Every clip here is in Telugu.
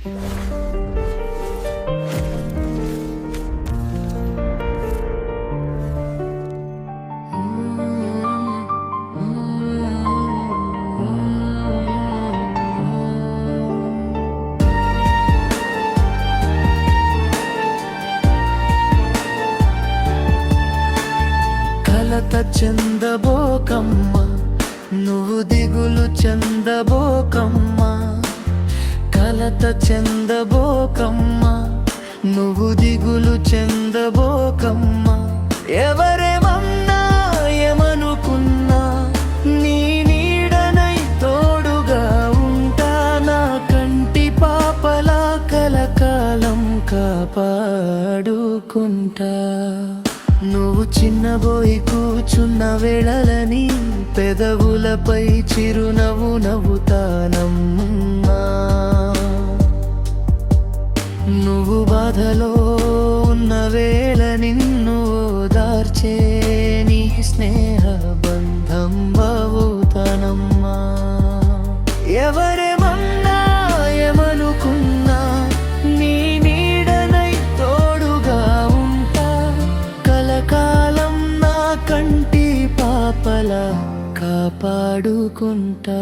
కలత చెందబోకమ్మ, నువ్వు దిగులు చెందబోకమ్మ. కలత చెందబోకమ్మ, నువ్వు దిగులు చెందబోకమ్మ. ఎవరేమన్నా ఏమనుకున్నా నీ నీడనై తోడుగా ఉంటా. నా కంటి పాపలా కలకాలం కాపాడుకుంటా. నువ్వు చిన్నబోయి కూర్చున్న వేళలని పెదవులపై చిరునవ్వు నవ్వుతానమ్మా. నువ్వు బాధలో ఉన్న వేళ నిన్ను ఓదార్చే నీ స్నేహ బంధం అవుతానమ్మా. ఎవరేమన్నా ఏమనుకున్నా నీ నీడనై తోడుగా ఉంటా. కలకాలం నా కంటి పాపలా కాపాడుకుంటా.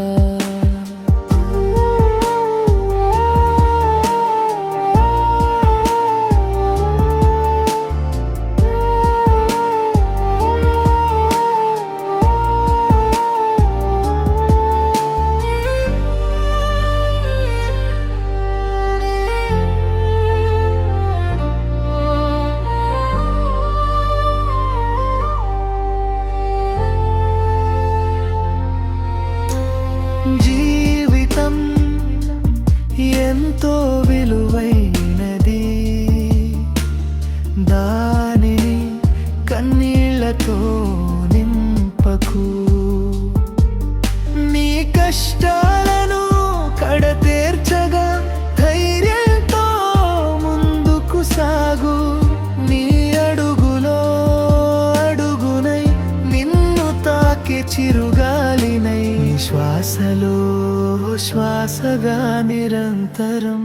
జీవితం ఎంతో విలువైనది, దానిని కన్నీళ్లతో నింపకు. నీ కష్టాలను కడతేర్చగా ధైర్యంతో ముందుకు సాగు. నీ అడుగులో అడుగునై నిన్ను తాకే చిరుగాలినై శ్వాసలో శ్వాసగా నిరంతరం